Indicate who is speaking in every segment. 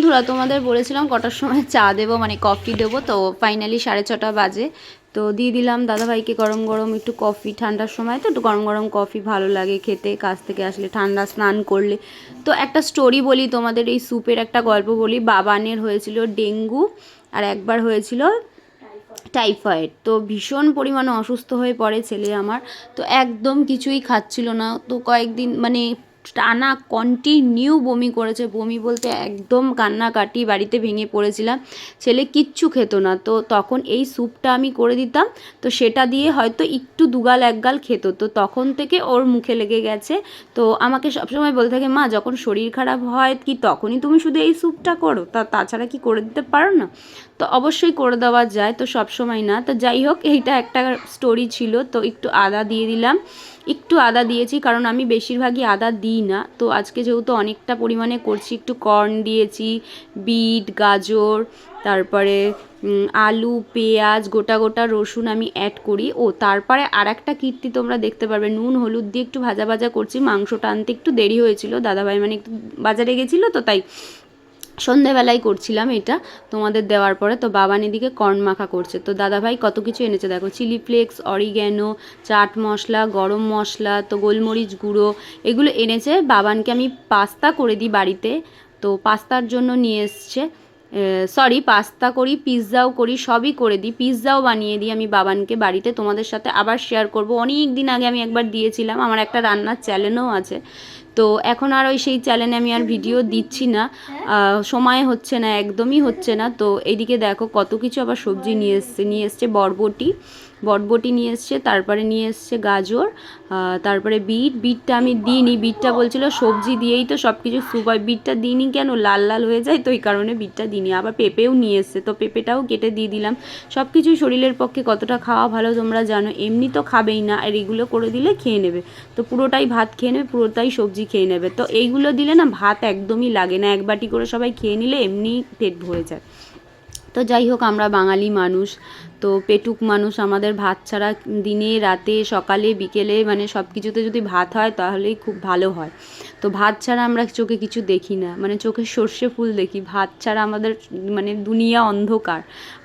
Speaker 1: বন্ধুরা তোমাদের বলেছিলাম কটার সময় চা দেবো মানে কফি দেবো, তো ফাইনালি 6:30 বাজে। তো দিয়ে দিলাম দাদাভাইকে গরম গরম একটু কফি, ঠান্ডার সময় তো একটু গরম গরম কফি ভালো লাগে খেতে, কাছ থেকে আসলে ঠান্ডা স্নান করলে। তো একটা স্টোরি বলি তোমাদের, এই স্যুপের একটা গল্প বলি। বাবানের হয়েছিল ডেঙ্গু আর একবার হয়েছিল টাইফয়েড। তো ভীষণ পরিমাণে অসুস্থ হয়ে পড়ে ছেলে আমার। তো একদম কিছুই খাচ্ছিল না, তো কয়েকদিন মানে টানা কন্টিনিউ বমি করেছে। বমি বলতে একদম কান্নাকাটি, বাড়িতে ভেঙে পড়েছিলাম। ছেলে কিচ্ছু খেত না, তো তখন এই স্যুপটা আমি করে দিতাম, তো সেটা দিয়ে হয়তো একটু দুগাল একগাল খেত। তো তখন থেকে ওর মুখে লেগে গেছে। তো আমাকে সবসময় বলতে থাকে, মা যখন শরীর খারাপ হয় কি তখনই তুমি শুধু এই স্যুপটা করো, তাছাড়া কি করে দিতে পারো না? তো অবশ্যই করে দেওয়া যায়, তো সব সময় না। তো যাই হোক, এইটা একটা স্টোরি ছিল। তো একটু আদা দিয়ে দিলাম, একটু আদা দিয়েছি কারণ আমি বেশিরভাগই আদা দিই না। তো আজকে যেহেতু অনেকটা পরিমাণে করছি, একটু কর্ন দিয়েছি, বিট, গাজর, তারপরে আলু, পেঁয়াজ, গোটা গোটা রসুন আমি অ্যাড করি। ও তারপরে আর একটা কীর্তি তোমরা দেখতে পারবে, নুন হলুদ দিয়ে একটু ভাজা ভাজা করছি। মাংসটা আনতে একটু দেরি হয়েছিল, দাদাভাই মানে একটু বাজারে গেছিলো, তো তাই সন্ধেবেলায় করছিলাম এটা তোমাদের দেওয়ার পরে। তো বাবান এদিকে কর্ন মাখা করছে। তো দাদাভাই কত কিছু এনেছে দেখো, chilli flakes, oregano, chaat masala, গরম মশলা, তো গোলমরিচ গুঁড়ো, এগুলো এনেছে। বাবানকে আমি পাস্তা করে দিই বাড়িতে, তো পাস্তার জন্য নিয়ে এসছে। সরি, পাস্তা করি, পিৎজাও করি, সবই করে দিই, পিৎজাও বানিয়ে দিই আমি বাবানকে বাড়িতে। তোমাদের সাথে আবার শেয়ার করব, অনেক দিন আগে আমি একবার দিয়েছিলাম, আমার একটা রান্নার চ্যানেলও আছে। তো এখন আর ওই সেই চ্যানেলে আমি আর ভিডিও দিচ্ছি না, সময় হচ্ছে না, একদমই হচ্ছে না। তো এইদিকে দেখো কত কিছু আবার সবজি নিয়ে এসছে বটবটি নিয়ে এসছে, তারপরে নিয়ে এসছে গাজর, তারপরে বিটটা আমি দিইনি, বিটটা বলছিল সবজি দিয়েই তো সব কিছু স্যুপ হয়, বিটটা দিইনি কেন, লাল লাল হয়ে যায়, তো এই কারণে বিটটা দিইনি। আবার পেঁপেও নিয়ে এসছে, তো পেঁপেটাও কেটে দিয়ে দিলাম। সব কিছুই শরীরের পক্ষে কতটা খাওয়া ভালো তোমরা জানো, এমনি তো খাবেই না, আর এগুলো করে দিলে খেয়ে নেবে। তো পুরোটাই ভাত খেয়ে নেবে, পুরোটাই সবজি খেয়ে নেবে। তো এইগুলো দিলে না ভাত একদমই লাগে না, এক বাটি করে সবাই খেয়ে নিলে এমনি পেট ভরে যায়। তো যাই হোক, আমরা বাঙালি মানুষ, তো পেটুক মানুষ, আমাদের ভাত ছাড়া দিনে রাতে সকালে বিকেলে মানে সব কিছুতে যদি ভাত হয় তাহলেই খুব ভালো হয়। তো ভাত ছাড়া আমরা চোখে কিছু দেখি না, মানে চোখে সর্ষে ফুল দেখি, ভাত ছাড়া আমাদের মানে দুনিয়া অন্ধকার।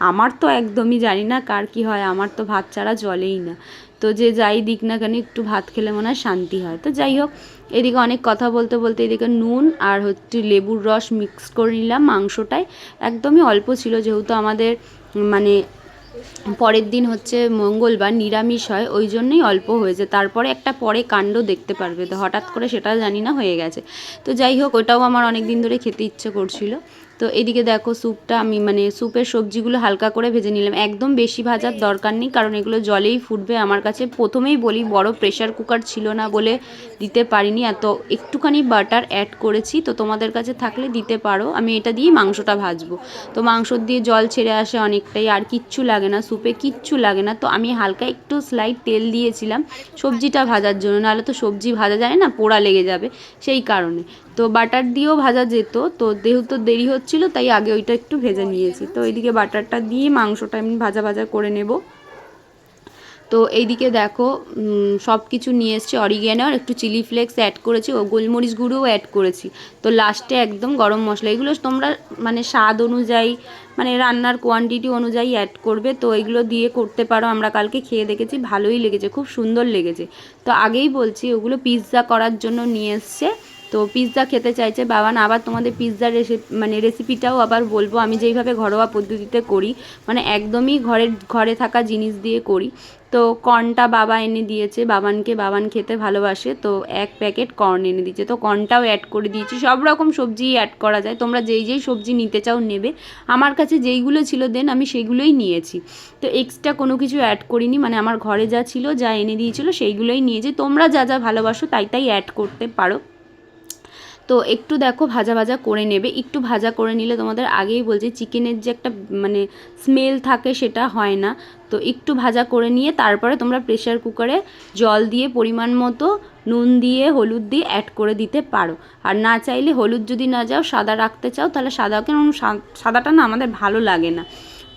Speaker 1: আমার তো একদমই জানি না কার কী হয়, আমার তো ভাত ছাড়া চলেই না। তো যে যাই দিক না কেন একটু ভাত খেলে মনে হয় শান্তি হয়। তো যাই হোক, এদিকে অনেক কথা বলতে বলতে এদিকে নুন আর হচ্ছে লেবুর রস মিক্স করে নিলাম মাংসটায়। একদমই অল্প ছিল, যেহেতু আমাদের মানে পরের দিন হচ্ছে মঙ্গলবার, নিরামিষ হয়, ওই জন্যই অল্প হয়েছে। তারপরে একটা পরে কাণ্ড দেখতে পারবে, তো হঠাৎ করে সেটা জানি না হয়ে গেছে। তো যাই হোক, ওটাও আমার অনেক দিন ধরে খেতে ইচ্ছে করছিল। তো এদিকে দেখো স্যুপটা আমি মানে স্যুপের সবজিগুলো হালকা করে ভেজে নিলাম, একদম বেশি ভাজার দরকার নেই কারণ এগুলো জলেই ফুটবে। আমার কাছে প্রথমেই বলি বড় প্রেশার কুকার ছিল না বলে দিতে পারিনি, এত একটুখানি বাটার অ্যাড করেছি, তো তোমাদের কাছে থাকলে দিতে পারো। আমি এটা দিয়েই মাংসটা ভাজবো। তো মাংস দিয়ে জল ছেড়ে আসে অনেকটাই, আর কিচ্ছু লাগে না স্যুপে, কিচ্ছু লাগে না। তো আমি হালকা একটু স্লাইড তেল দিয়েছিলাম সবজিটা ভাজার জন্য, নাহলে তো সবজি ভাজা যায় না, পোড়া লেগে যাবে, সেই কারণে। তো বাটার দিয়েও ভাজা যেত, তো যেহেতু দেরি হচ্ছিলো তাই আগে ওইটা একটু ভেজে নিয়েছি। তো এইদিকে বাটারটা দিয়ে মাংসটা আমি ভাজা ভাজা করে নেব। তো এইদিকে দেখো সব কিছু নিয়ে এসছে, অরিগ্যানো আর একটু চিলি ফ্লেক্স অ্যাড করেছি, ও গোলমরিচ গুঁড়োও অ্যাড করেছি। তো লাস্টে একদম গরম মশলা, এগুলো তোমরা মানে স্বাদ অনুযায়ী মানে রান্নার কোয়ান্টিটি অনুযায়ী অ্যাড করবে। তো এগুলো দিয়ে করতে পারো, আমরা কালকে খেয়ে দেখেছি, ভালোই লেগেছে, খুব সুন্দর লেগেছে। তো আগেই বলছি ওগুলো পিৎজা করার জন্য নিয়ে এসছে। তো পিৎজা খেতে চাইছে বাবান, আবার তোমাদের পিৎজার রেসিপিটাও আবার বলবো, আমি যেইভাবে ঘরোয়া পদ্ধতিতে করি, মানে একদমই ঘরে থাকা জিনিস দিয়ে করি। তো কর্নটা বাবা এনে দিয়েছে বাবানকে, বাবান খেতে ভালোবাসে, তো 1 প্যাকেট কর্ন এনে দিয়েছে, তো কর্নটাও অ্যাড করে দিয়েছি। সব রকম সবজি অ্যাড করা যায়, তোমরা যেই সবজি নিতে চাও নেবে। আমার কাছে যেইগুলো ছিল দেন আমি সেগুলোই নিয়েছি, তো এক্সট্রা কোনো কিছু অ্যাড করিনি, মানে আমার ঘরে যা ছিল যা এনে দিয়েছিল সেইগুলোই নিয়েছি। তোমরা যা যা ভালোবাসো তাই অ্যাড করতে পারো। তো একটু দেখো ভাজা ভাজা করে নেবে, একটু ভাজা করে নিলে তোমাদের আগেই বলছি চিকেনের যে একটা মানে স্মেল থাকে সেটা হয় না। তো একটু ভাজা করে নিয়ে তারপরে তোমরা প্রেশার কুকারে জল দিয়ে পরিমাণ মতো নুন দিয়ে হলুদ দিয়ে অ্যাড করে দিতে পারো। আর না চাইলে হলুদ যদি না যাও সাদা রাখতে চাও তাহলে সাদা, কেন সাদাটা না আমাদের ভালো লাগে না।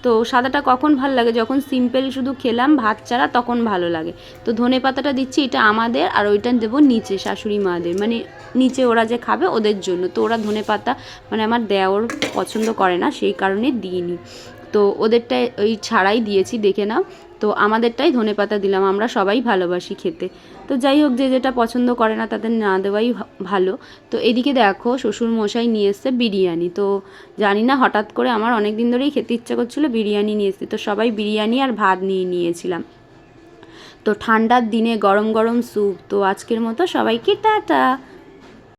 Speaker 1: তো সাদাটা কখন ভালো লাগে, যখন সিম্পল শুধু খেলাম ভাত ছাড়া, তখন ভালো লাগে। তো ধনে পাতাটা দিচ্ছি, এটা আমাদের, আর ওইটা দেবো নিচে শাশুড়ি মাদের, মানে নিচে ওরা যে খাবে ওদের জন্য। তো ওরা ধনে পাতা মানে আমার দেওর পছন্দ করে না, সেই কারণে দিইনি। তো ওদেরটাই ওই ছাড়াই দিয়েছি, দেখে নাও। তো আমাদেরটাই ধনেপাতা দিলাম, আমরা সবাই ভালোবাসি খেতে। তো যাই হোক, যে যেটা পছন্দ করে না তাদের না দেওয়াই ভালো। তো এদিকে দেখো শ্বশুর মশাই নিয়ে এসছে বিরিয়ানি। তো জানি না, হঠাৎ করে আমার অনেক দিন ধরেই খেতে ইচ্ছা করছিলো, বিরিয়ানি নিয়ে এসছে। তো সবাই বিরিয়ানি আর ভাত নিয়ে নিয়েছিলাম। তো ঠান্ডার দিনে গরম গরম স্যুপ। তো আজকের মতো সবাইকে টাটা।